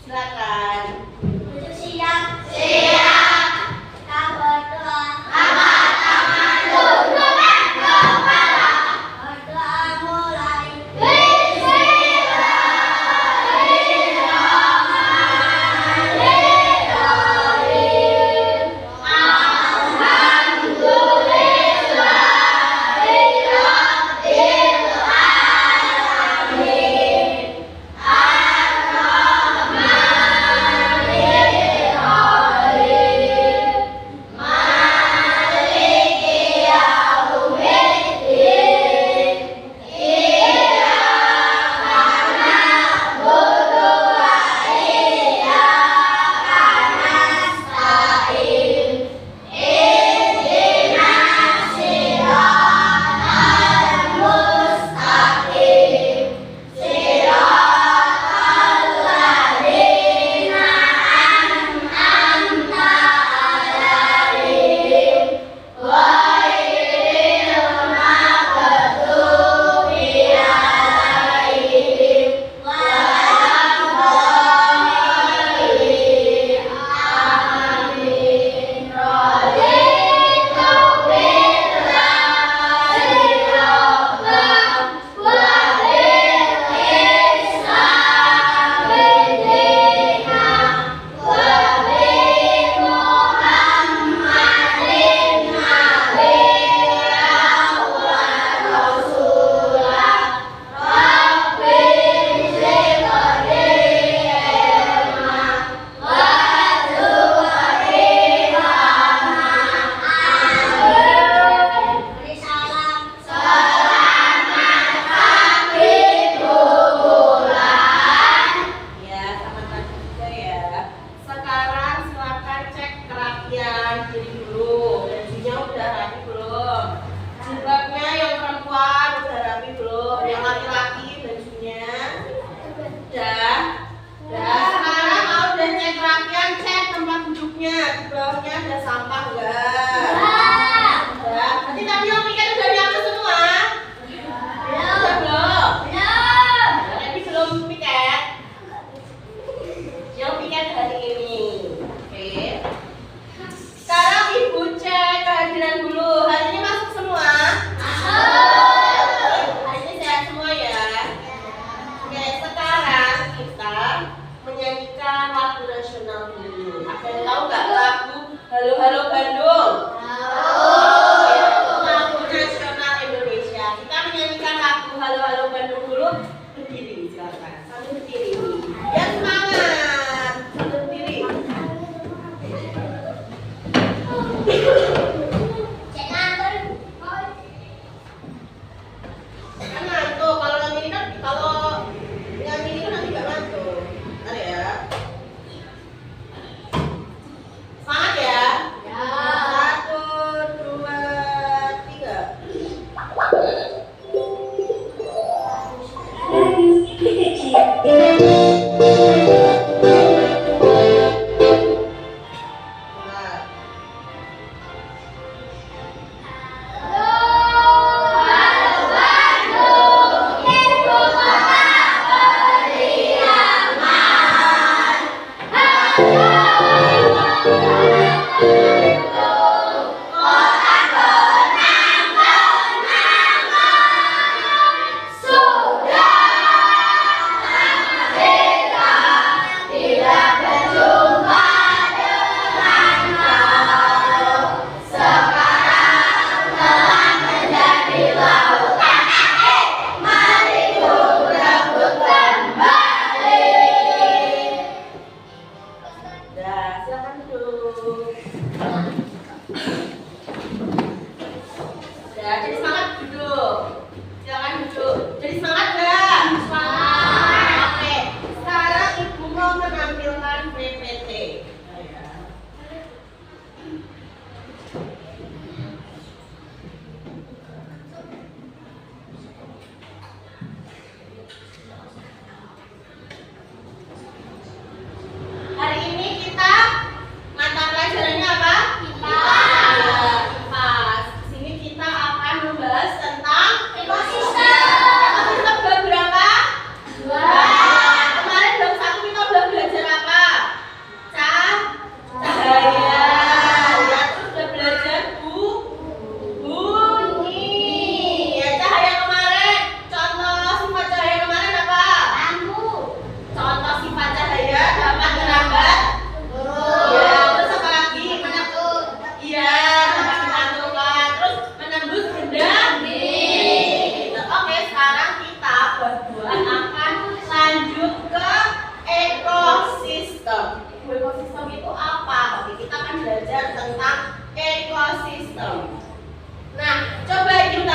Silakan. Siap. Siap. Kita berdoa. Berdoa mulai.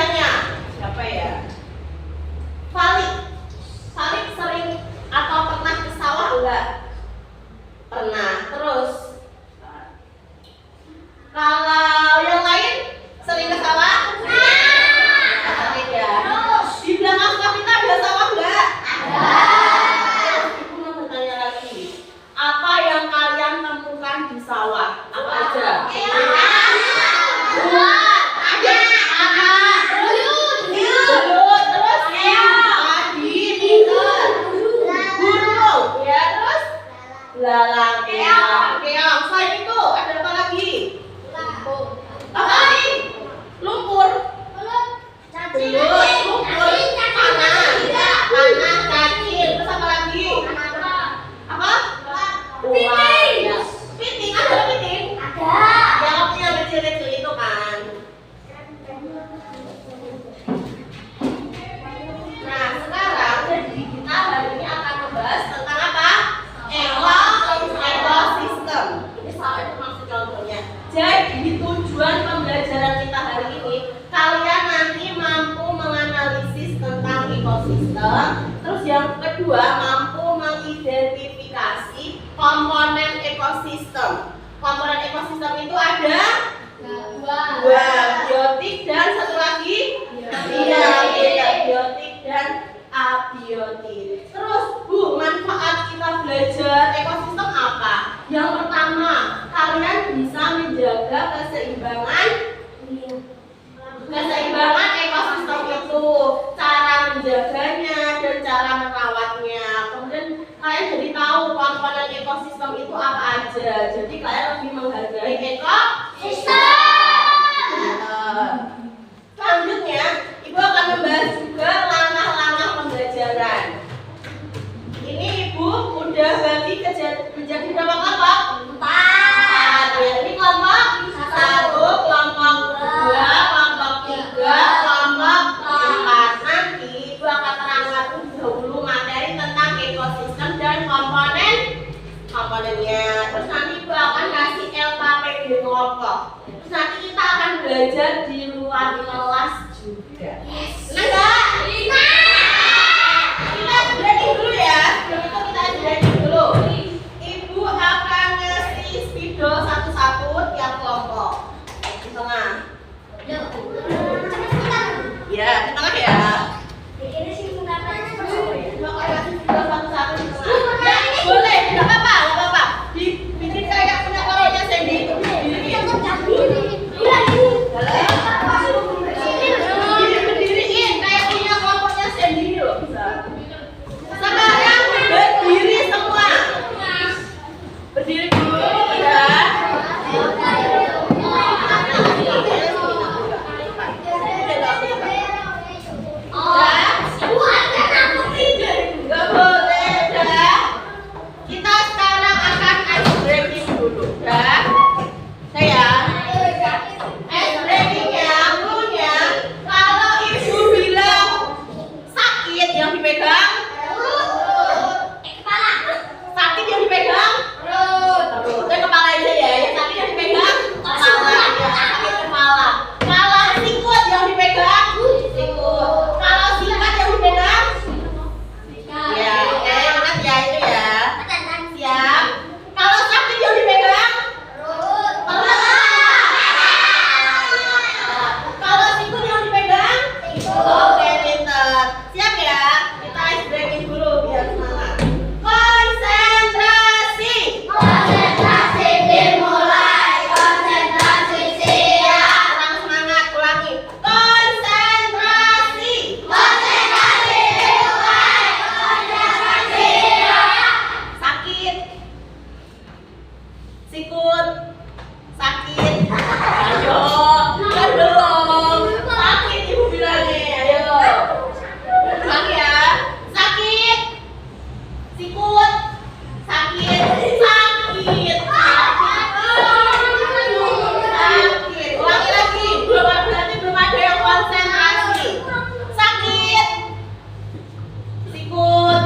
bertanya, siapa ya? Falik sering atau pernah ke sawah enggak? Pernah. Terus kalau yang lain sering ke sawah? Sering ya. Di belakang sekolah kita ada sawah enggak? Ibu mau bertanya lagi. Apa yang kalian temukan di sawah? Apa aja? Buah, ada apa? Belut, terus padi, burung, ya terus belalang, keong. Selain itu ada apa lagi? Apa lagi? Lumpur, belut, lumpur, panah, cacing. Terus apa lagi? Apa? Uang. Ya. Piting, ada piting? Yang kecil-kecil itu kan. Nah, sekarang jadi kita hari ini akan membahas tentang apa? Ekosistem. Ini salah itu maksud contohnya. Jadi tujuan pembelajaran kita hari ini, kalian nanti mampu menganalisis tentang ekosistem. Terus yang kedua, mampu mengidentifikasi komponen ekosistem. Komponen ekosistem itu ada dua, biotik dan satu lagi biotik dan abiotik. Terus Bu, manfaat kita belajar ekosistem apa? Yang pertama, kalian bisa menjaga keseimbangan ekosistem itu, cara menjaganya dan cara merawatnya. Kemudian kalian jadi tahu komponen ekosistem itu apa aja. Jadi kalian lebih menghargai ekosistem. Selanjutnya, Ibu akan membahas juga langkah-langkah pembelajaran. Ini Ibu udah bagi menjadi berapa kelompok? 4. Ya, ini kelompok 1, kelompok 2, kelompok 3, kelompok 4. Nanti Ibu akan terangkan dahulu materi tentang ekosistem dan komponennya. Terus nanti Ibu akan kasih LKPD kelompok. Terus nanti kita akan belajar di luar kelas juga. Senang nggak? Kita breaking dulu ya. Sebelum itu kita breaking dulu. Ibu akan ngasih spidol satu-satu tiap kelompok. Di tengah. Ya, di tengah ya. Ibu akan ngasih spidol satu-satu di tengah. Boleh, nggak apa-apa. Bikin kayak punya kolornya Sandy. Berdiriin kayak punya kelompoknya sendiri loh, bisa. Sekarang berdiri semua. Berdiri dulu ya. Gak boleh dah. Kita sekarang akan ice breaking dulu dah. Saya ice breaking ya, punya. Kalau Ibu bilang sakit yang dipegang sakit yang dipegang perut. Kepala aja ya, yang sakit yang dipegang kepala ya, sakit kepala. Kalau sikut yang dipegang sikut. Kalau sikat yang dipegang ya, ingat ya itu ya. Siap. Kalau sakit yang dipegang perut. Kalau sikut yang dipegang oke, pinter. Siap ya? Kita ice breaking dulu biar semangat. Konsentrasi dimulai. Kurang semangat, ulangi. Konsentrasi dimulai. Sakit, sikut, sakit. Ayo, kan belum. Sakit Ibu bilangnya, ayo. Ulang ya. Sakit, sikut, sakit. Ulangi lagi. Berarti belum ada yang konsentrasi. Sakit, sikut,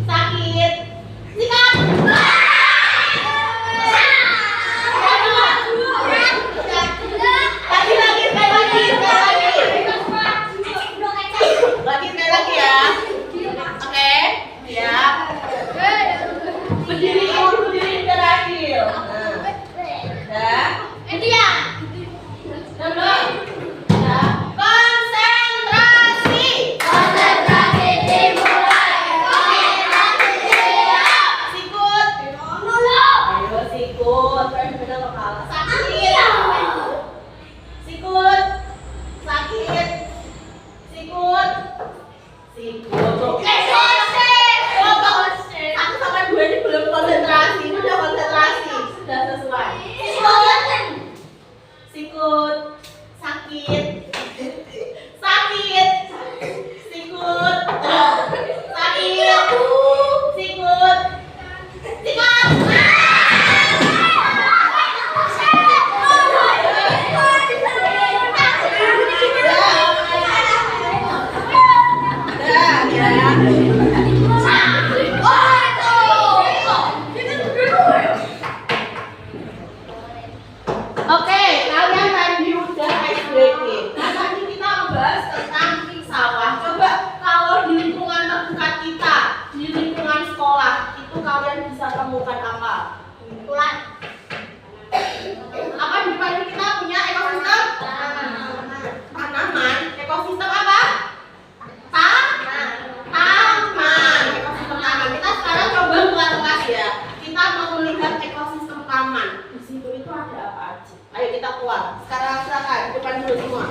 sakit, sikat. Ibu berdiri biar adil. Nah, India. Nah, konsentrasi. Konsentrasi dimulai. Konsentrasi siap. Sikut. Dulu. Ayo sikut. Kalian benar kepala. Sakit. Sikut. Sakit. Sikut. Sikut. Satu sama dua ini belum konsentrasi. Ini udah konsentrasi. Sudah sesuai. Sikut. Sakit. Sakit. Sikut. Sakit. Sikut. Oke, kalian tadi udah ice breaking. Nah, tadi kita membahas tentang sawah. Coba kalau di lingkungan terdekat kita, di lingkungan sekolah, itu kalian bisa temukan apa? Ulan. Apa di depan kita punya ekosistem? Tanaman. Ekosistem apa? Taman. Ekosistem taman. Kita sekarang coba keluar kelas ya. Kita mau melihat ekosistem taman. Di situ itu ada apa aja? Ayo kita keluar. Sekarang silakan di depan dulu semua.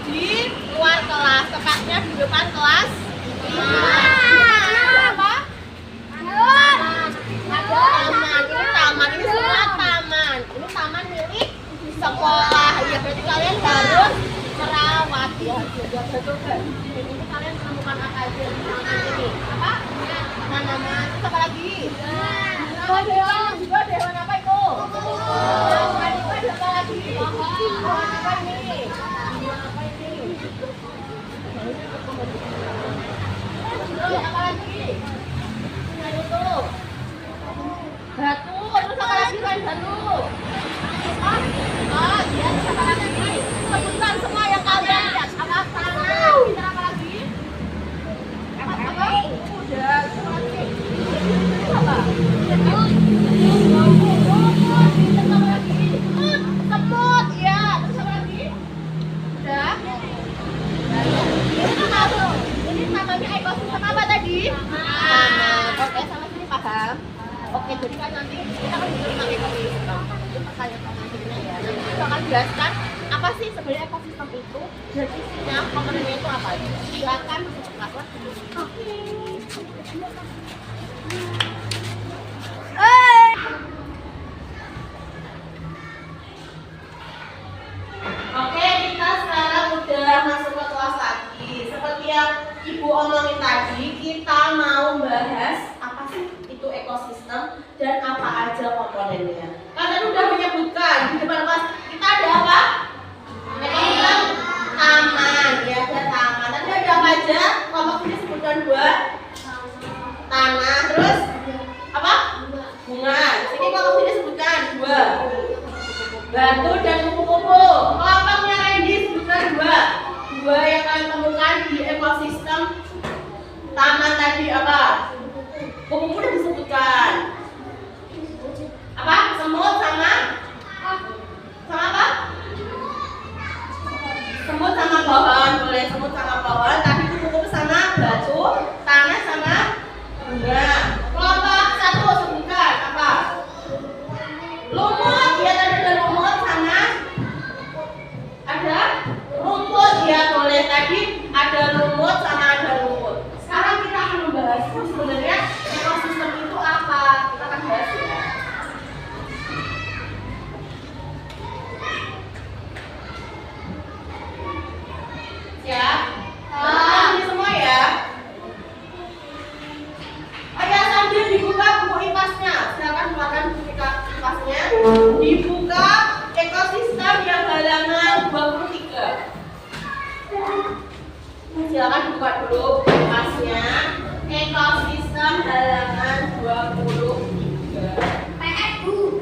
Di luar kelas, tepatnya di depan kelas. Apa? Ada taman. Ini taman. Ini semua taman. Ini taman milik sekolah. Ya berarti kalian harus merawat ya. Betul kan? Ini kalian menemukan apa aja di taman ini? Apa? Tanaman. Terus apa lagi? Hewan. Juga hewan apa itu? Hewan itu ada apa lagi? Hewan apa ini? Hewan apa ini? Terus apa lagi? Ada tuh. Batu. Terus apa lagi selain batu? Oh, iya. Terus apa lagi? Sebutkan semua yang kalian lihat. Apa tanah? Kita apa lagi? Apa? Udah. Terus apa lagi? Terus apa? Semut. Iya. Terus apa lagi? Udah. Ini namanya ekosistem apa tadi? Taman. Oke, sama sini paham? Oke, jadi kan nanti kita kan juga tentang ekosistem. Itu pertanyaan ya. Nanti kita akan jelaskan apa sih sebenarnya ekosistem itu dan isinya komponennya itu apa aja. Silakan masuk ke kelas. Oke, kita sekarang udah masuk ke kelas lagi. Seperti yang Ibu omongin tadi, kita mau bahas apa sih itu ekosistem dan apa aja komponennya. Kalian udah menyebutkan di depan kelas kita ada apa? Ekosistem taman, ya ada taman. Tadi ada apa aja? Kelompok ini sebutkan dua. Tanah, terus apa? Bunga. Sini kelompok ini sebutkan dua. Batu dan kupu-kupu. Kelompoknya Randy sebutkan dua. Dua yang kalian temukan di ekosistem taman tadi apa? Kupu-kupu udah disebutkan. Apa? Semut sama apa? Semut sama pohon, boleh semut sama pohon. Tapi kupu-kupu sama batu, tanah sama bunga. Kelompok satu sebutkan apa? Lumut, ya tadi ada lumut sama ada rumput, ya boleh tadi ada lumut sama ada rumput. Sekarang kita akan membahas sebenarnya ekosistem itu apa. Kita akan bahas ya. Siap? Ini semua ya. Ayo sambil dibuka buku IPAS-nya. Silakan keluarkan buku IPAS-nya. Dibuka ekosistem yang halaman 23. Silakan dibuka dulu buku IPAS-nya. Ekosistem halaman 23. PS Bu.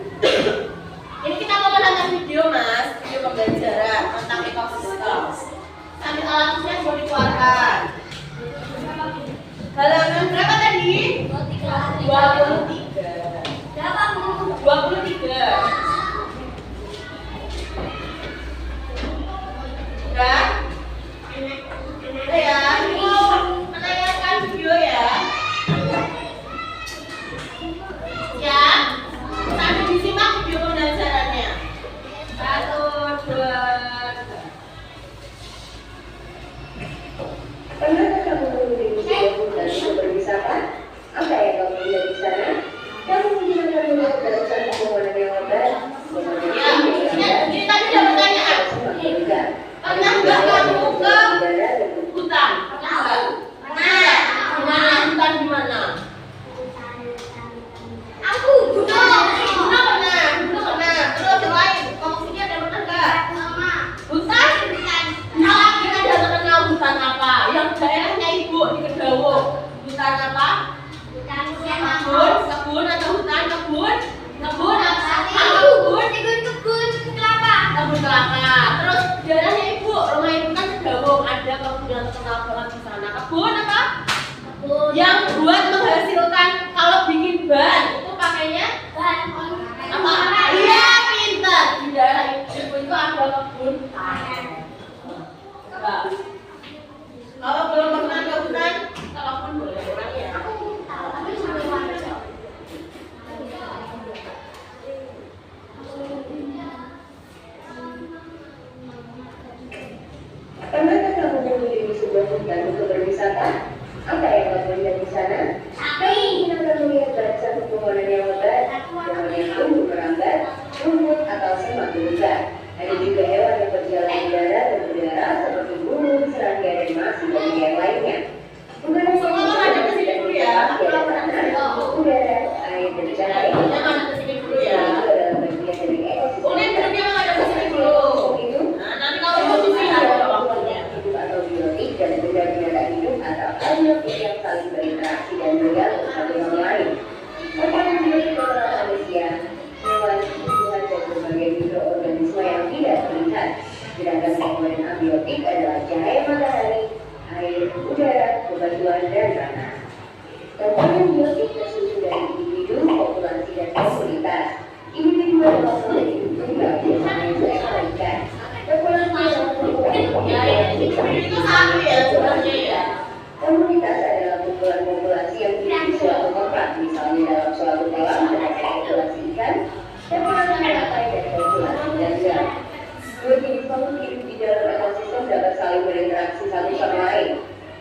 Ini kita mau menonton video, Mas. Video video pembelajaran tentang ekosistem. Sambil alatnya mau dikeluarkan. Halaman berapa tadi? 23. 23. Udah? Udah ya, ini mau menayangkan video ya. Ya, sambil disimak video pembelajarannya. 1, 2, 3. Pernahkah kamu mengunjungi sebuah hutan untuk berwisata? Apa yang kamu lihat di sana? Kamu menggunakan rumah dalam satu pemandangan yang lebat, Ya, ini tadi ada pertanyaan. Pernah nggak kamu ke hutan? Pernah. Gimana hutan di mana? Aku gunung. Gunung pernah, gunung pernah. Terus yang lain, kamu punya ada pernah nggak? Hutan? Kalau kita ada terkenal hutan apa? Yang daerahnya ibu di Kedawung. Hutan apa? Kebun atau hutan kebun? Kebun apa? Kebun kelapa. Kebun kelapa. Terus daerahnya ibu, rumah ibu kan Kedawung. Ada kebun yang terkenal banget di sana. Kebun apa? Yang buat menghasilkan kalau bikin ban itu pakainya apa? Iya, pintar. Di daerah ibu itu ada kebun. Nah, kalau belum pernah ke hutan, telepon boleh orang ya. Pernahkah kamu mengunjungi sebuah hutan untuk berwisata? Apa yang kamu lihat di sana? Kamu menggunakan melihat dalam satu pepohonan yang lebat, pohon yang tumbuh merambat, rumput atau semak berubah. Ada juga hewan yang berjalan di darat dan udara seperti burung, serangga, dan masih banyak yang lainnya. Bukan hanya Semua ada ke sini dulu ya. udara, air, dan cahaya. Jangan ada ke sini dulu ya. Itu adalah bagian dari ekosistem. Udah duduknya ada ke sini dulu. Itu Nah, nanti kalau mau di sini ada waktunya. hidup atau biotik dan benda-benda hidup atau abiotik yang saling berinteraksi dan bergantung satu sama lain. Komponen biotik adalah manusia, hewan, tumbuhan, dan berbagai mikroorganisme yang tidak terlihat. Sedangkan komponen abiotik adalah cahaya matahari, air, udara, bebatuan, dan tanah. Komponen biotik tersusun dari individu, populasi, dan komunitas. Individu adalah makhluk hidup tunggal, biasanya seekor ikan. Populasi adalah Ya, itu satu ya sebenarnya ya. komunitas adalah kumpulan populasi yang hidup di suatu tempat, misalnya dalam suatu kolam terdapat populasi ikan, populasi teratai, dan populasi gajah. Dua jenis makhluk hidup di dalam ekosistem dapat saling berinteraksi satu sama lain.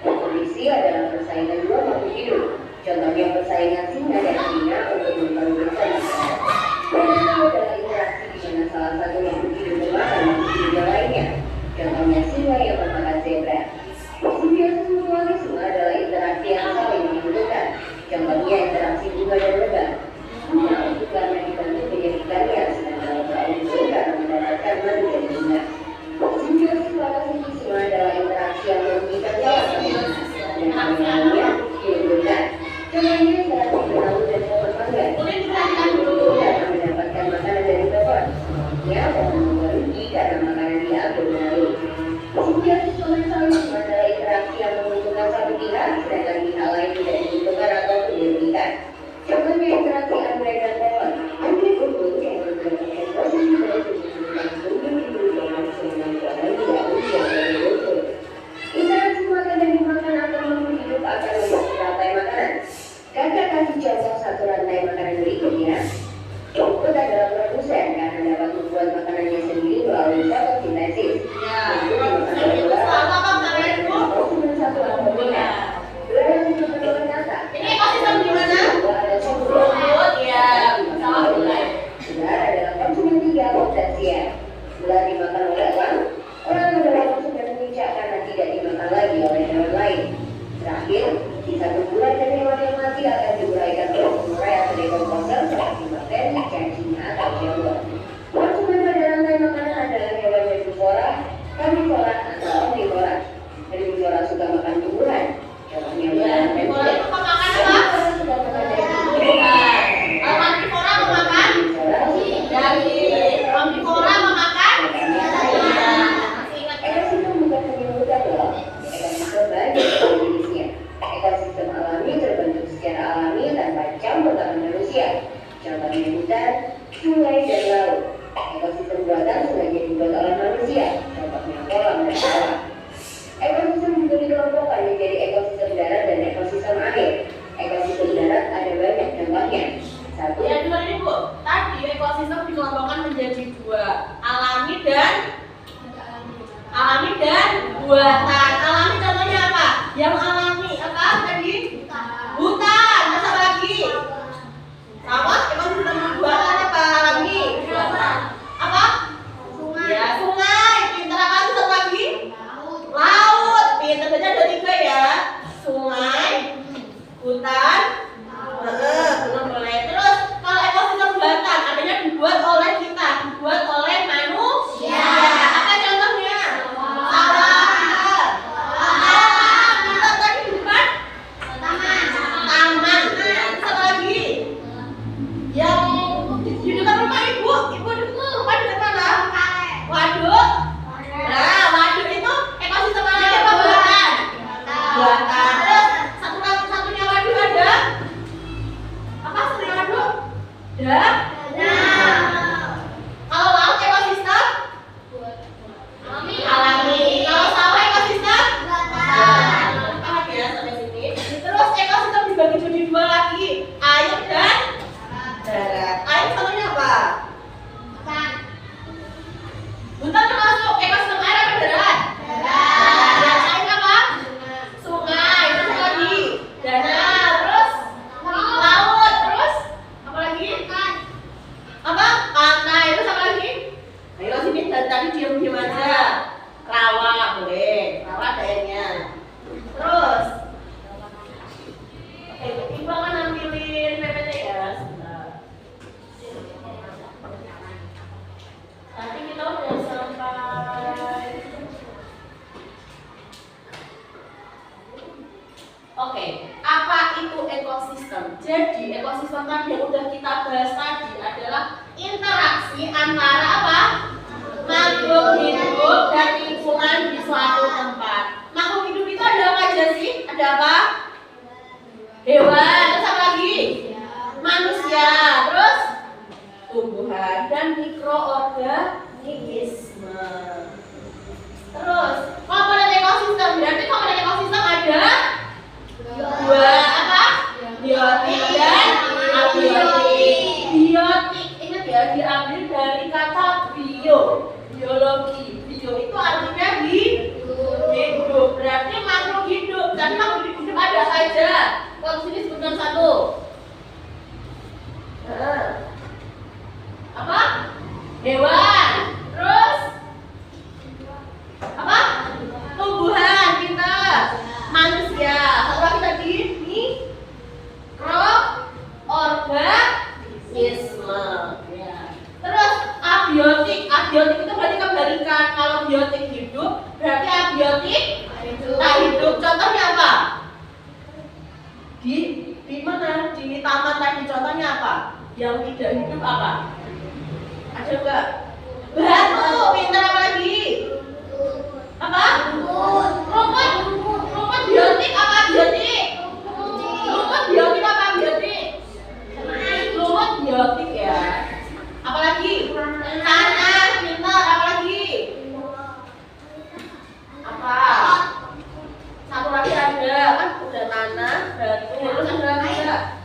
Kompetisi adalah persaingan dua makhluk hidup. Contohnya persaingan singa dan singa untuk memperebutkan makanan. Predasi adalah interaksi di mana salah satu makhluk hidup memakan makhluk hidup yang lainnya. Contohnya singa yang memakan zebra. Simbiosis mutualisme adalah interaksi yang saling menguntungkan. Contohnya interaksi bunga dan lebah. Bunga untuk karena dibantu penyedikannya, sedangkan lebah unggul karena mendapatkan madu dari bunga. Simbiosis parasitisme adalah interaksi yang merugikan salah satu dan hanya diuntungkan. Contohnya interaksi berlalu dan pohon mangga. Unggul karena mendapatkan makanan dari pohon. Ya, pohon merugi karena makanan diambil melalui. Simbiosis komensalisme adalah interaksi yang menguntungkan satu pihak, sedangkan pihak lain tidak diuntungkan ataupun dirugikan. Contohnya interaksi anggrek dan pohon. Anggrek unggul yang mendapatkan posisi dari menguntungkan unggul yang menghasilkan pohon tidak unggul dari unggul. Interaksi makan dan dimakan atau makhluk hidup akan membentuk rantai makanan. Kakak kasih contoh satu rantai makanan berikutnya. Rumput adalah produsen karena dapat membuat makanannya sendiri melalui fotosintesis. Ya. Itu sama apa kalian Bu? Satu alhamdulillah. Dua yang dimakan kata. Ini ekosistem di mana? Dua ada sumber. Rumput ya. Salah mulai. Benar adalah konsumen tiga potasia. Gula dimakan oleh orang adalah konsumen puncak karena tidak dimakan lagi oleh hewan lain. Terakhir, sisa tumbuhan dan hewan yang mati akan diuraikan oleh pengurai atau dekomposer seperti bakteri, cacing, atau jamur. Konsumen pada rantai makanan adalah hewan herbivora, karnivora, atau omnivora. Herbivora suka makan tumbuhan. Contohnya Ya, herbivora itu pemakan apa? suka makan daging. Kalau karnivora memakan daging. Omnivora memakan buatan. Alami contohnya apa? Yang alami apa tadi? Hutan. Terus apa lagi? Sawah. Ekosistem buatan apa? Alami. Apa? Ya, sungai. Pintar apa? Terus apa lagi? Laut. Pintar baca ada 3 ya. Sungai, hutan, belum boleh. Terus kalau ekosistem buatan adanya dibuat oleh kita, dibuat oleh manusia. Apa contohnya? Sawah. Kita tadi bukan taman. Terus apa lagi? Yang di dekat rumah ibu di rumah dekat mana? Waduk. Nah, waduk itu ekosistem alami apa buatan? Buatan. Terus satunya waduk ada apa? Satunya waduk? Kalau laut ekosistem alami. Kalau sawah ekosistem buatan. Paham ya sampai sini? Terus ekosistem dibagi jadi 2 lagi, air dan darat. Air contohnya apa? Hutan termasuk ekosistem air apa darat? Darat. Air apa? Sungai. Terus apa lagi? Danau. Terus laut. Terus apa lagi? Apa? Pantai. Terus apa lagi? Ayo sini dari tadi diam-diam aja. Rawa boleh. Rawa ada airnya. Terus ibu akan nampilin PPT ya. Sebentar. Tadi kita udah sampai. Oke, apa itu ekosistem? Jadi ekosistem tadi yang udah kita bahas tadi adalah interaksi antara apa? Makhluk hidup dan lingkungan di suatu tempat. Makhluk hidup itu ada apa aja sih? Ada apa? Hewan. Terus apa lagi? Manusia. Terus tumbuhan dan mikroorganisme. Terus komponen ekosistem. Berarti komponen ekosistem ada 2 apa? Biotik dan abiotik. Biotik ingat ya, diambil dari kata biologi. Bio itu artinya hidup. Berarti makhluk hidup. Dan makhluk hidup ada saja. Kalau sini sebutkan 1. Apa? Hewan. Terus apa? Tumbuhan kita. Manusia. Satu lagi tadi mikroorganisme. Ya. Terus abiotik. Abiotik itu berarti kebalikan. Kalau biotik hidup, berarti abiotik tak hidup. Contohnya apa? Di mana? Di taman tadi contohnya apa? Yang tidak hidup apa? Ada enggak? Batu. Pintar apa lagi? Apa? Rumput biotik apa biotik? Rumput biotik apa biotik? Rumput biotik ya. Apalagi? Tanah. Pintar. Apalagi? Apa? Satu lagi ada kan udah tanah, batu. Terus ada lagi enggak?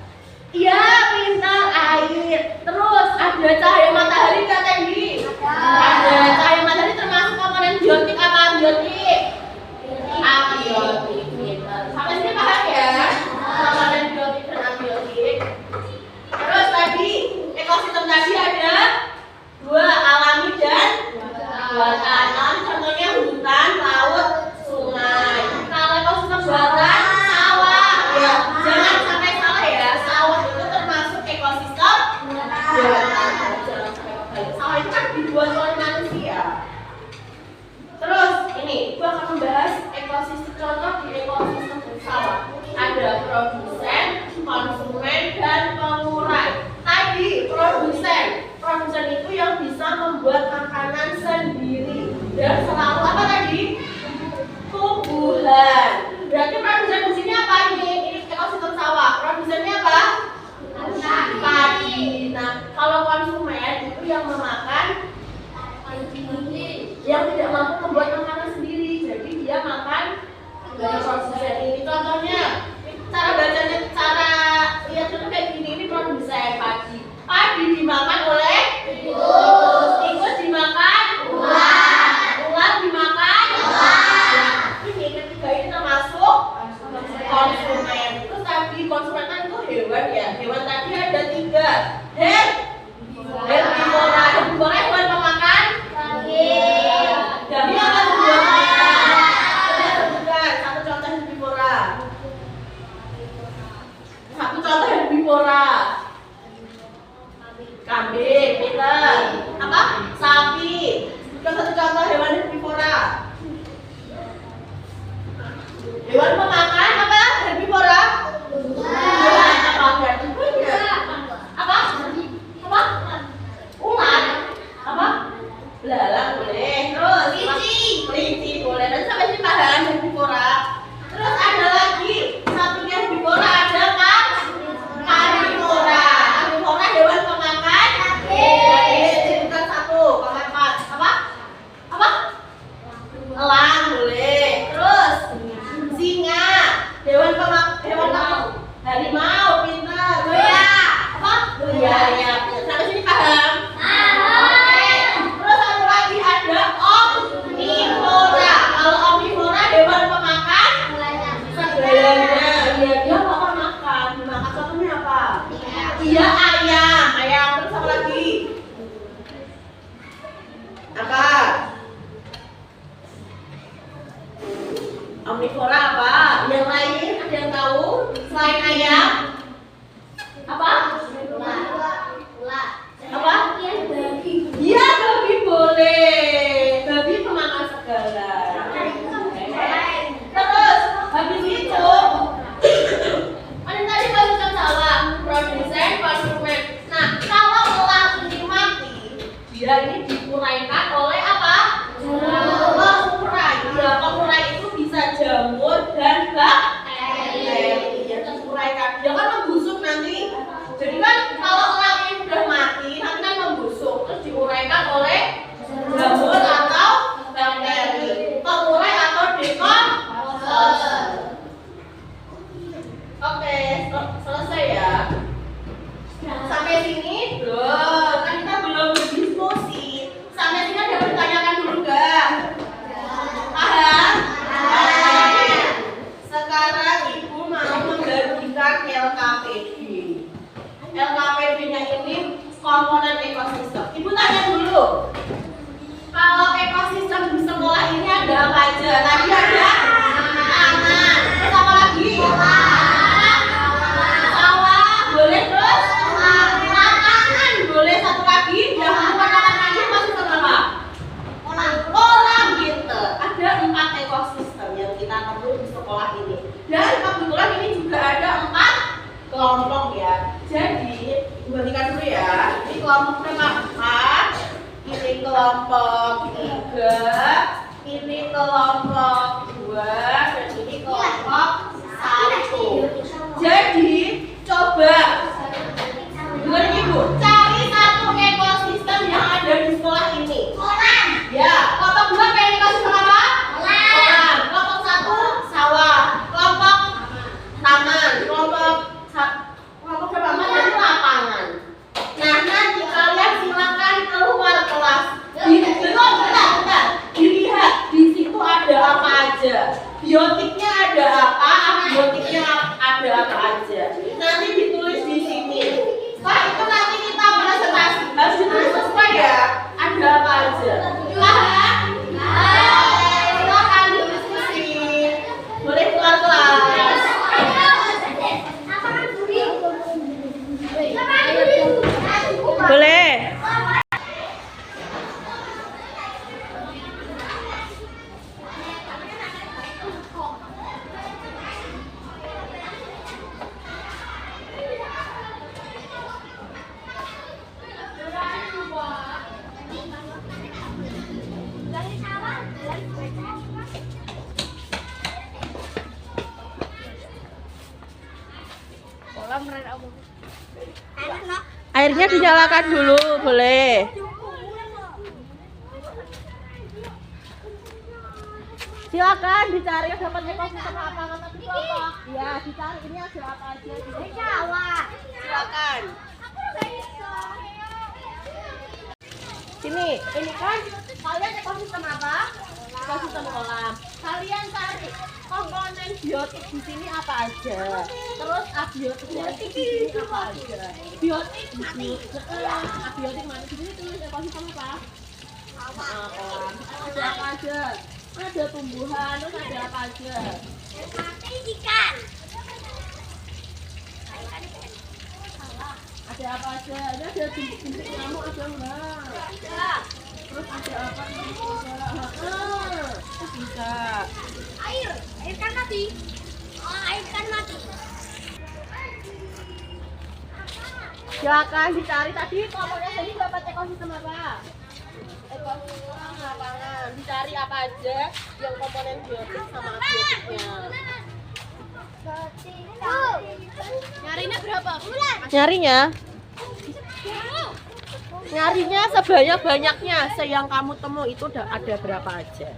Iya, pintar. Air. Terus ada cahaya matahari nggak tadi? Ada. Cahaya matahari termasuk komponen biotik apa abiotik? Abiotik. Pintar. Sampai sini paham ya? Komponen biotik dan abiotik. Terus tadi ekosistem tadi ada 2, alami dan buatan. Alami contohnya hutan, laut, sungai. Kalau ekosistem buatan sawah. Ya, jangan sampai salah ya. Sawah itu termasuk ekosistem buatan. Sawah itu kan dibuat oleh manusia. Terus ini, gua akan membahas ekosistem contoh di ekosistem sawah. Ada produsen, konsumen, dan pengurai. Tadi produsen itu yang bisa membuat makanan sendiri dan selalu apa tadi? Tumbuhan. Berarti produsen di sini apa ini? Ini ekosistem sawah. Produsennya apa? Padi. Nah, kalau konsumen itu yang memakan, yang tidak mampu membuat makanan sendiri. Jadi dia makan dari produsen ini. Contohnya, cara bacanya Elang boleh. Terus singa, hewan apa? Harimau, pintar. Buaya. Apa? Buaya. Sampai sini paham? Oke. Terus satu lagi ada omnivora. Kalau omnivora hewan pemakan segalanya. Iya, dia makan. Makan contohnya apa? Iya, ayam. Ayam. Terus apa lagi? Apa? Omnivora apa? Yang lain ada yang tahu? Selain ayam? Apa? Apa? Iya, babi boleh. Babi pemakan segala. Terus habis itu ada tadi barusan salah. Produsen, konsumen. Nah, kalau elang ini mati, dia ini diuraikan oleh apa? Pengurai. Ya, pengurai itu bisa jamur dan bakteri. Ya, teruraikan. Dia kan membusuk nanti. Jadi kan kalau elang ini sudah mati, nanti kan membusuk, terus diuraikan oleh jamur atau bakteri, pengurai atau dekomposer. Oke, selesai ya. Sampai sini belum, kan kita belum berdiskusi. Sampai sini ada pertanyaan dulu nggak? Paham? Sekarang ibu mau membagikan LKPD. LKPD-nya ini komponen ekosistem. Ibu tanya dulu. Kalau ekosistem di sekolah ini ada apa aja? Tadi ada taman. Terus apa lagi? Sawah. Boleh terus? Lapangan. Boleh satu lagi? Yang bukan lapangan ekosistem apa? Kolam gitu. Ada 4 ekosistem yang kita temui di sekolah ini. Dan kebetulan ini juga ada 4 kelompok ya. Jadi, ibu bagikan dulu ya. Ini kelompok nomor 4, ini kelompok 3, ini kelompok 2, dan ini kelompok 1. Jadi, coba dengar ibu, cari satu ekosistem yang ada di sekolah ini. Ya, kelompok 2 pengen ekosistem apa? Kolam. Kelompok 1 sawah. Kelompok taman. Kelompok berapa? Dari lapangan. Nah, nanti kalian silakan keluar kelas. Bentar. Dilihat di situ ada apa aja. Biotiknya ada apa? Abiotiknya ada apa aja. Nanti ditulis di sini. Setelah itu nanti kita presentasi. Harus ditulis sesuai ya. Ada apa aja. Paham? Silakan diskusi. Boleh keluar kelas. Boleh. Airnya dinyalakan dulu, boleh. Silakan dicari dapat ekosistem apa nanti apa? Ya, dicari ini ada apa aja. Silakan. Sini, ini kan kalian ekosistem apa? Ekosistem kolam. Kalian cari komponen biotik di sini apa aja. Terus abiotiknya di sini apa aja. Biotik abiotik mana? Di sini tulis ekosistem apa? Kolam. Ada apa aja? Ada tumbuhan, terus ada apa aja? Ikan. Ada apa aja? Ini ada bintik nyamuk ada enggak? Terus ada apa ini juga? Terus bisa. Air kan mati. Air kan mati. Silakan dicari tadi komponen tadi dapat ekosistem apa? Ekosistem lapangan. Dicari apa aja yang komponen biotik sama abiotiknya. Nyarinya berapa bulan? Nyarinya sebanyak-banyaknya. Yang kamu temu itu ada berapa aja.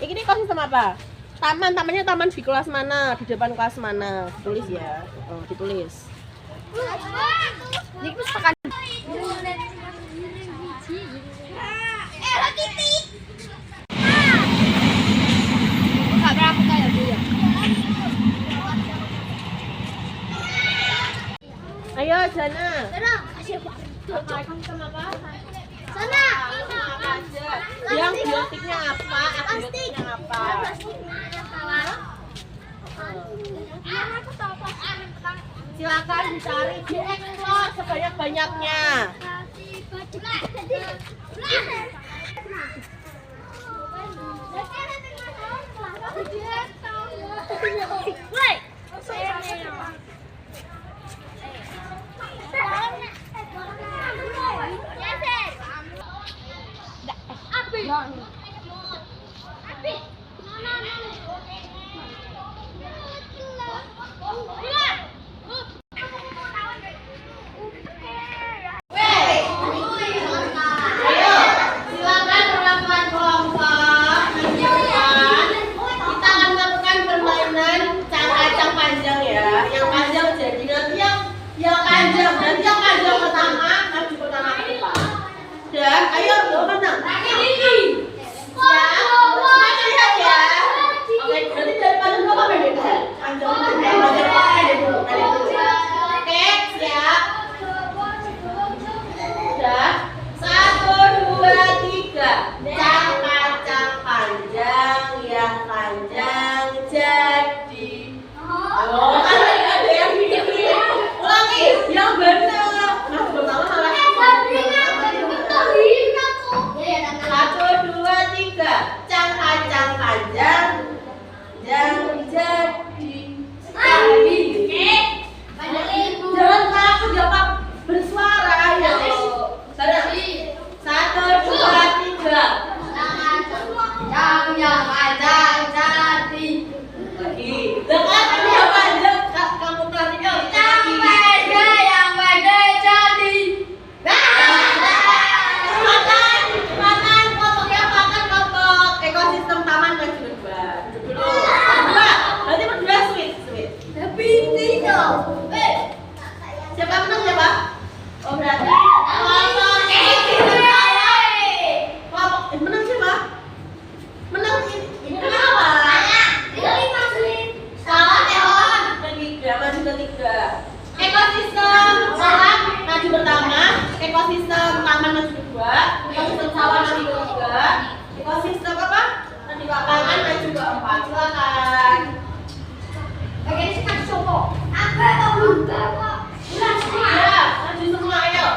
Ini ekosistem apa? Tamannya taman di kelas mana? Di depan kelas mana? Ditulis ya. Oh, ditulis. Ini pustakaan. Ayo, Jana. Sana. Yang biotiknya apa? Abiotiknya apa? Silakan dicari, dieksplor sebanyak-banyaknya. Ayo, silakan perlakuan kelompok. Kita akan melakukan permainan cang-cang panjang ya. Yang panjang jadi nanti yang panjang pertama maju pertama ke depan. Dan ayo lo menang. Semuanya lihat ya. Oke, berarti dari panjang dulu apa beda? Panjang dulu. Oke, siap. Sudah. 1, 2, 3. Cang-cang panjang yang panjang jadi. Oh, kan ada yang gini. Ulangi, yang benar. Mas pertama malah. 1, 2, 3. Cang-cang panjang yang jadi. Jangan takut, jawab bersuara ya. 1, 2, 3. Lagi. Dengan yang panjang kamu pelannya. Makan kelompoknya makan kelompok ekosistem taman maju berubah. Dulu. Berdua. Berarti berdua sweet. Siapa menang siapa? Oh berarti kelompok menang siapa? Menang ini kenapa? Maju ketiga. Ekosistem alam maju pertama, ekosistem taman maju kedua, ekosistem sawah maju ketiga, ekosistem apa? Nanti lapangan maju keempat. Silakan. Ya, maju semua ayo.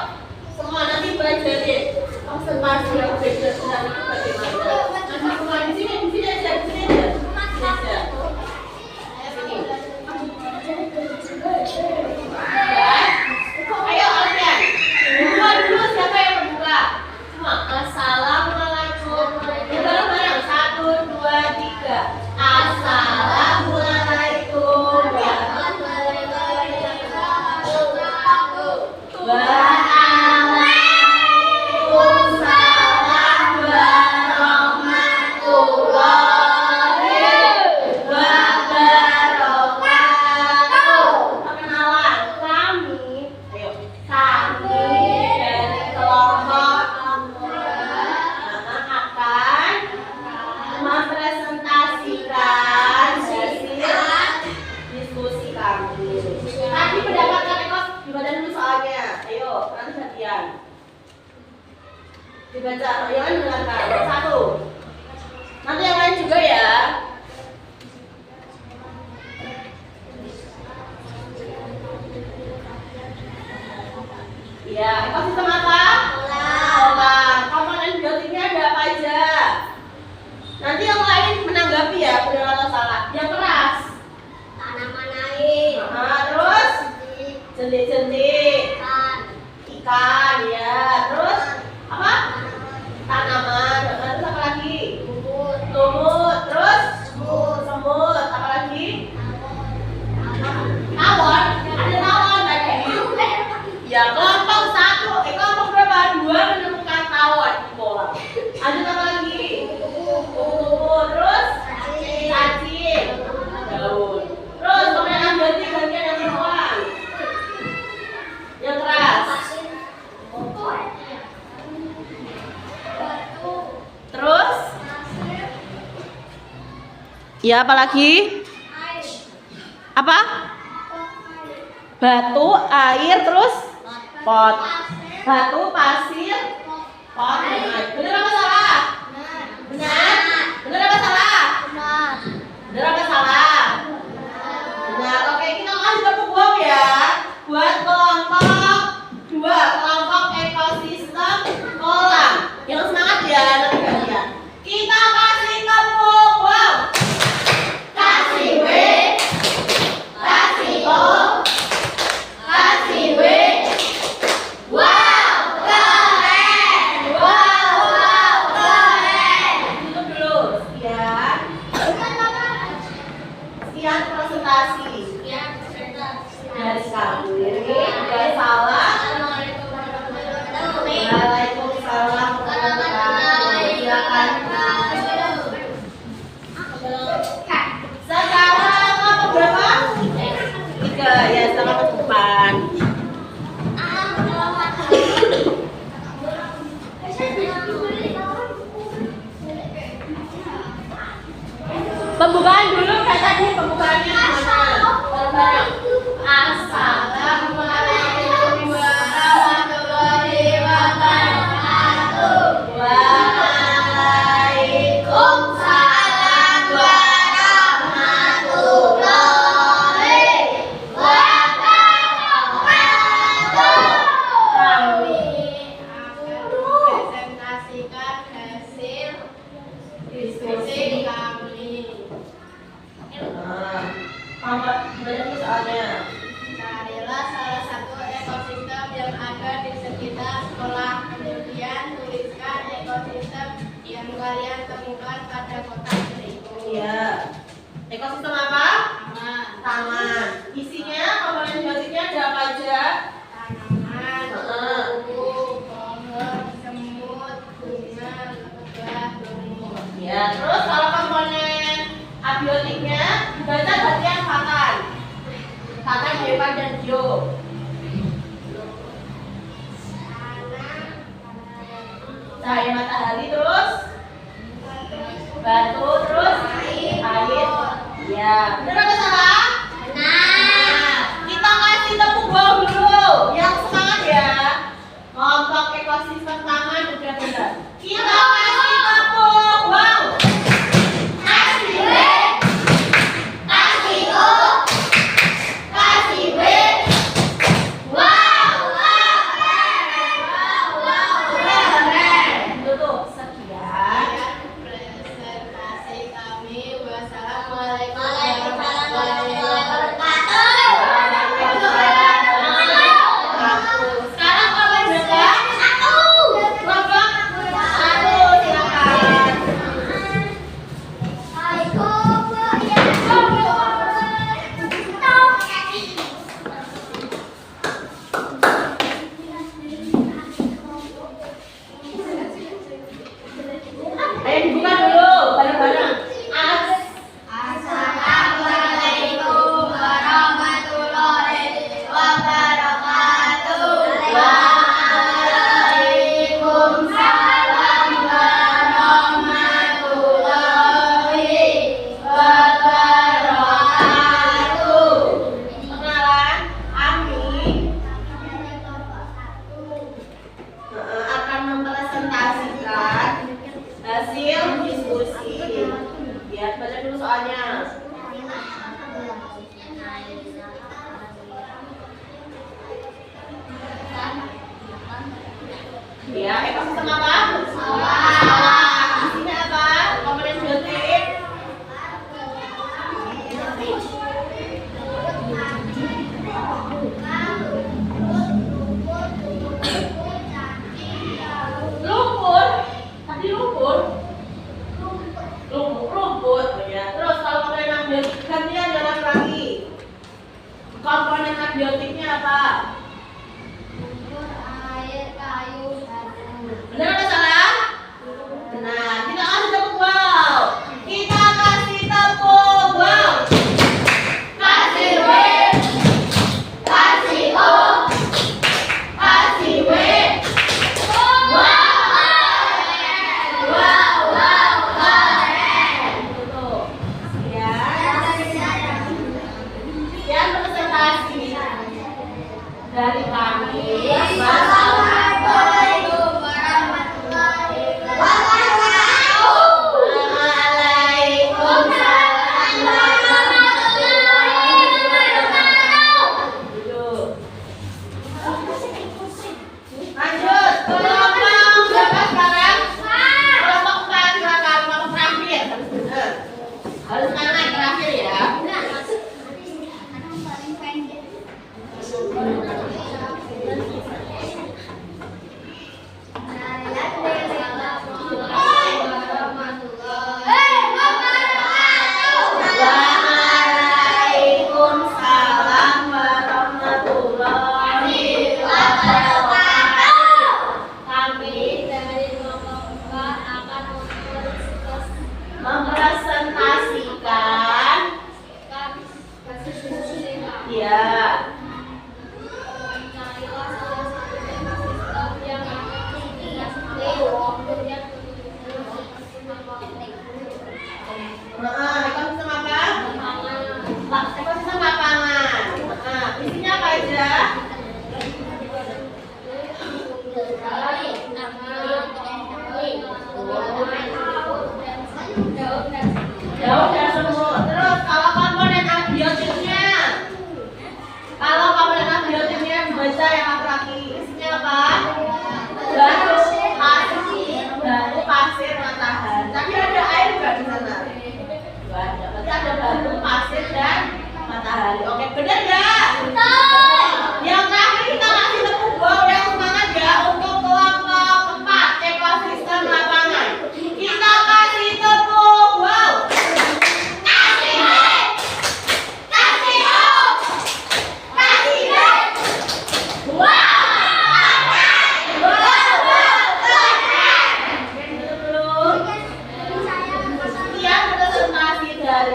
Semua nanti belajar deh. Konsentrasi yang beda sedang itu bagaimana? Maju semua di sini aja, di sini aja. Ayo Alfian, dulu siapa yang membuka? Semua. Assalamualaikum. Bareng-bareng 1, 2, 3. Assalamualaikum. Waalaikumsalam warahmatullahi wabarakatuh. Perkenalan kami dari kelompok akan mempresentasikan hasil diskusi kami. Tadi mendapatkan ekos dibaca dulu soalnya. Ayo, nanti gantian. Dibaca, ayo kan dengarkan. 1. Nanti yang lain juga ya. Ya, ekosistem apa? Kolam. Komponen biotiknya ada apa aja? Nanti yang lain menanggapi ya, benar atau salah. Yang keras. Terus jentik-jentik. Ikan ya. Terus apa? Tanaman. Terus apa lagi? Lumut. Terus semut. Apa lagi? Tawon. Ada tawon lagi. Ya, kelompok 1. Kelompok berapa? 2 menemukan tawon di kolam. Ada apa lagi? Terus Ya, apalagi? Apa? Batu, air, terus pot. Batu, pasir, pot. Benar apa salah? Benar. Benar apa salah? Benar apa salah? Benar. Oke, kita kasih tepuk gong ya. Buat kelompok 2, kelompok ekosistem kolam. Yang semangat ya, nanti kalian. Kita kasih tepuk gong. Kasih W. Kasih O. Kasih W. Wow, keren. Wow, keren. Tutup dulu. Sekian. Sekian presentasi dari kami. Tidak salah. Waalaikumsalam warahmatullahi wabarakatuh. Sekarang kelompok berapa? 3 ya, selamat ke depan. Pembukaan dulu, kayak tadi pembukaannya gimana? Bareng-bareng. Assalamualaikum warahmatullahi wabarakatuh. Waalaikumsalam warahmatullahi wabarakatuh. Kami akan presentasikan hasil diskusi kami. banyak soalnya. Carilah salah satu ekosistem yang ada di sekitar sekolah. Kemudian tuliskan ekosistem yang kalian temukan pada kotak berikut. Iya. Ekosistem apa? Taman. Taman. Isinya komponen biotiknya ada apa aja? Tanaman, tumbuh, pohon, semut, bunga, lebah, lumut. Ya, terus kalau komponen abiotiknya dibaca bagian pakan. Pakan, biopan, dan bio. Cahaya matahari, terus batu, terus air. Ya, benar apa salah? Benar. Kita kasih tepuk bawah dulu. Yang semangat ya. Kelompok ekosistem taman udah benar. Kita kasih tepuk wow. Kasih W. Kasih O. Kasih W. Wow, wow, keren. Wow, keren. Tutup. Sekian. Presentasi kami. Wassalamualaikum Waalaikumsalam warahmatullahi wabarakatuh. Sekarang kelompok berapa? Kelompok 1, silakan. Ayo dibuka dulu, bareng-bareng. Assalamualaikum warahmatullahi wabarakatuh. Waalaikumsalam warahmatullahi wabarakatuh. Perkenalan, Ami akan mempresentasikan hasil diskusi. Ya, baca dulu soalnya. Ya, ekosistem apa? Sawah. Isinya apa? Komponen biotik. Lumpur. Tadi lumpur. Rumput. Oh ya. Terus kalau komponen abiotik gantian jalan lagi. Komponen abiotiknya apa? Air, kayu, batu. Benar atau salah? Benar. Kita kasih tepuk wow. Kita kasih tepuk wow. Kasih W. Kasih O. Kasih W. Wow, wow, keren. Tutup. Sekian.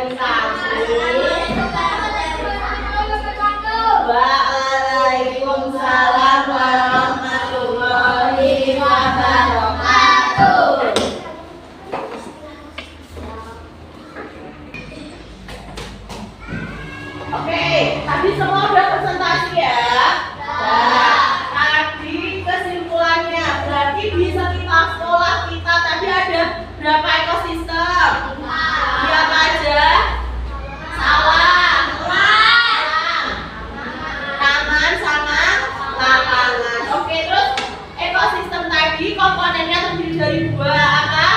Waalaikumsalam warahmatullahi wabarakatuh. Oke, tadi semua udah presentasi ya? Tadi kesimpulannya, berarti di sekitar sekolah kita tadi ada berapa ekosistem? Apa aja? Sawah, taman sama lapangan. Oke, terus ekosistem tadi komponennya terdiri dari dua apa?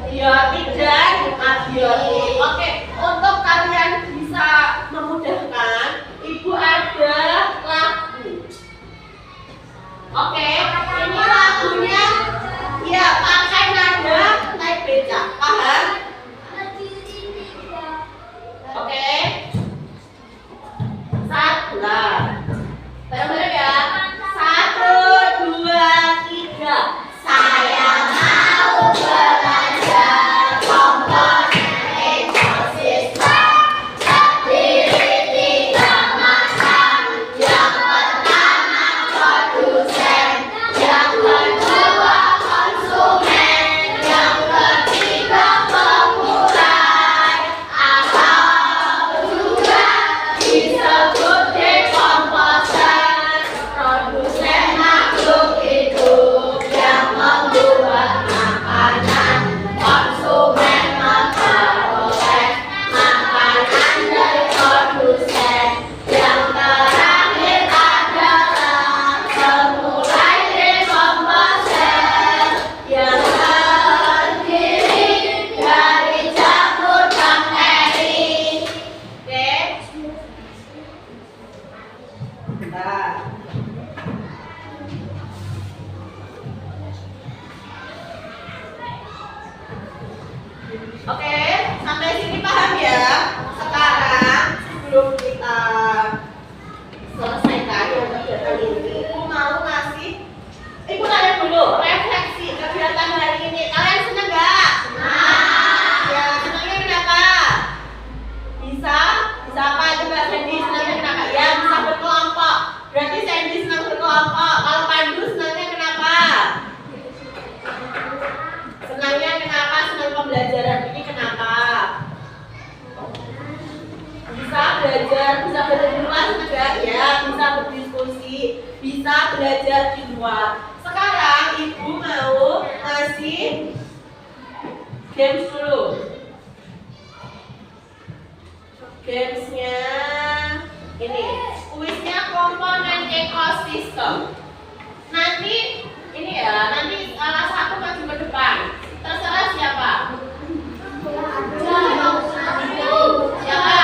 Biotik dan abiotik. Oke, untuk kalian bisa memudahkan, Ibu ada lagu. Oke, ini lagunya ya pakai nada naik becak, paham? Oke, satu lah. Bareng-bareng ya. 1, 2, 3. Saya mau belajar komponen ekosistem. Terdiri 3 macam. Yang pertama produsen, yang kedua konsumen, yang ketiga pemulai. Atau juga disebut dekomposer. Produsen makhluk hidup yang membuat makanan, konsumen memperoleh makanan dari produsen. Yang terakhir adalah pemulai dekomposer yang terdiri dari jamur bakteri. Oke? Bentar. Oke, sampai sini paham ya? Sekarang sebelum kita selesaikan yang kegiatan ini, Ibu mau ngasih, Ibu tanya dulu, refleksi kegiatan hari ini. Kalian seneng gak? Ya, senangnya kenapa? Bisa? Bisa apa? Coba Sandy senangnya kenapa? Ya, bisa berkelompok. Berarti Sandy senang berkelompok. Kalau Pandu senangnya kenapa? Senangnya kenapa? Senang pembelajaran ini kenapa? Bisa belajar di luar juga ya, bisa berdiskusi, bisa belajar di luar. Sekarang Ibu mau ngasih games dulu. Gamesnya ini, kuisnya komponen ekosistem. Nanti ini ya, nanti salah satu maju ke depan. Terserah siapa. Siapa?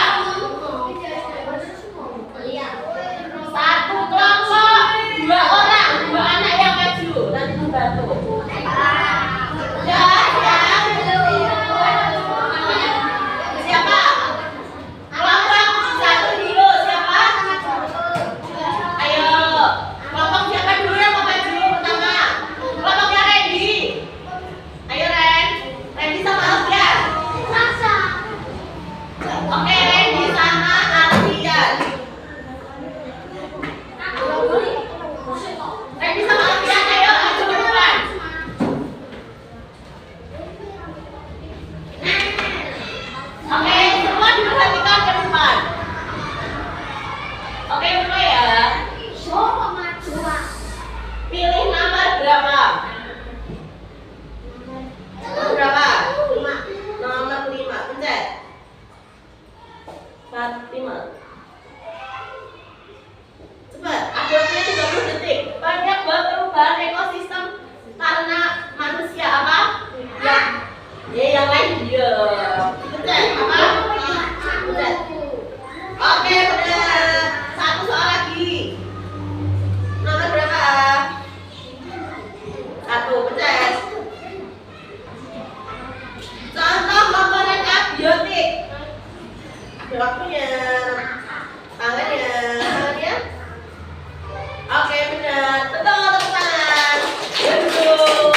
Satu kelompok, 2 orang, 2 anak yang maju. Nanti membantu. Ya, ya. Siapa? Kelompok 1 dulu, siapa? Ayo. Kelompok siapa dulu yang mau maju pertama? Kelompoknya Randy. Ayo Ren. Randy sama Alfian. Oke, Randy sama Alfian. Randy sama Alfian, ayo maju ke depan. Oke, semua diperhatikan ke depan. Oke, mulai ya. Pilih nomor berapa? Nomor berapa? 5. Nomor 5, pencet. 5. Cepat, uploadnya 30 detik. Banyak banget perubahan ekosistem karena manusia apa? Ya, yang lain dia. Pencet, apa? Pencet. Oke, benar. 1 soal lagi. Nomor berapa? 1, pencet. Contoh komponen abiotik. Ada waktunya. Tangannya. Oke, benar. Betul, tepuk tangan. Betul.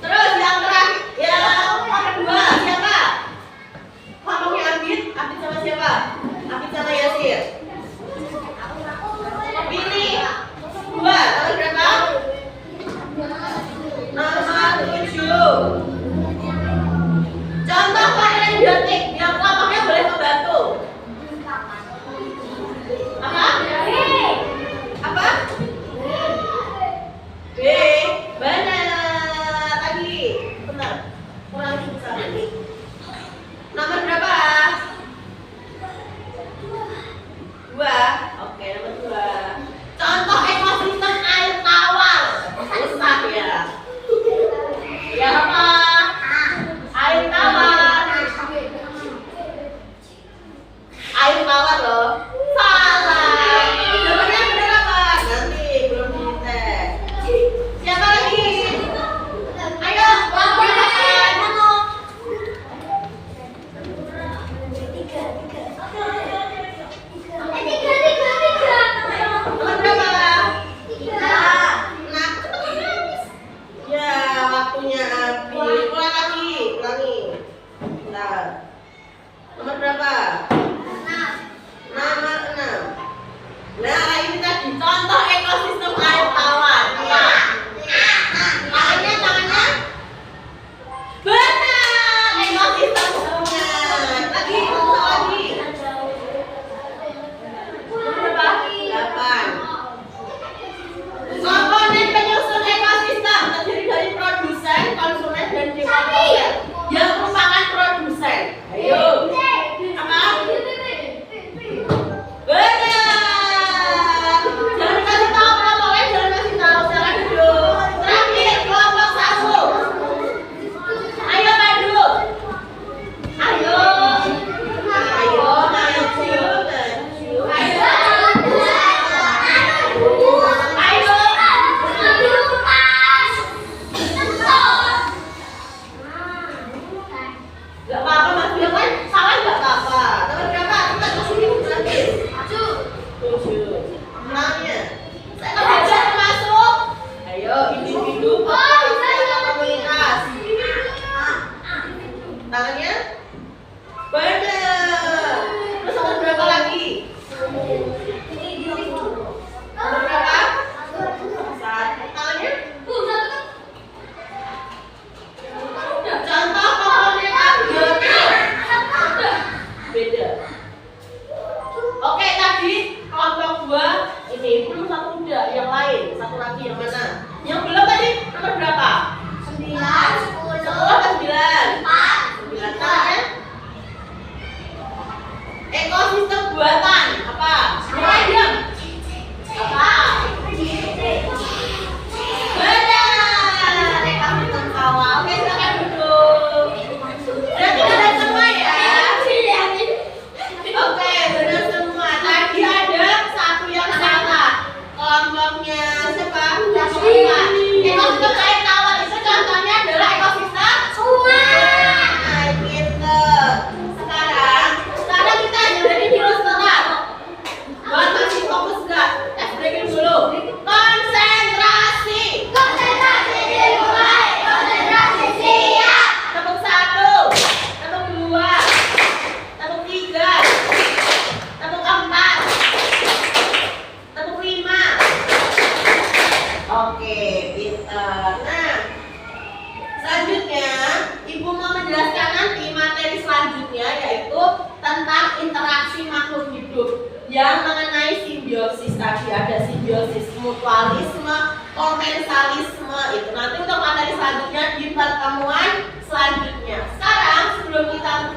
Terus yang terakhir, yang nomor 2 siapa? Nomor berapa? 6. Nah, ini tadi contoh ekosistem air tawar. Apa? Tangannya. Benar, ekosistem sungai. Lagi. Nomor berapa? 8. Komponen penyusun ekosistem terdiri dari produsen, konsumen, dan developer yang merupakan produsen. Ayo. Apa? Benar. Jangan kasih tahu kelompoknya, jangan kasih tahu. Silakan duduk. Terakhir kelompok 1. Ayo Pandu. Ayo. Gak apa-apa Mas Firman, salah gak apa-apa. Nomor berapa? Kita kasih ini gratis. 7. Menangnya. Saya belajar masuk. Ayo individu, komunitas. Tangannya. Benar. Terus nomor berapa lagi? Nomor berapa? 1. Tangannya. Contoh komponen abiotik. Beda. Oke, tadi kelompok 2 ini belum satu udah, yang lain satu lagi yang mana? Yang belum tadi nomor berapa? 9, 10 atau 9? 9 tangannya. Ekosistem buatan apa? Mulai diam. Apa? Benar. Ekosistem sawah. Oke, silakan duduk. Berarti benar semua ya? Oke, benar semua. Tadi ada satu yang salah. Kelompoknya siapa? Kelompok 5. Ekosistem air tawar itu contohnya adalah ekosistem sungai. Pinter. Sekarang kita jelasin dulu sebentar. Buat masih fokus enggak? Breaking dulu. Konsentrasi. dimulai. Konsentrasi siap. Tepuk 1, tepuk 2, tepuk 3, tepuk 4, tepuk 5. Oke, pintar. Nah, selanjutnya Ibu mau menjelaskan nanti materi selanjutnya yaitu tentang interaksi makhluk hidup yang mengenai simbiosis. Tadi ada simbiosis, mutualisme, komensalisme. Itu nanti untuk materi selanjutnya di pertemuan selanjutnya. Sekarang sebelum kita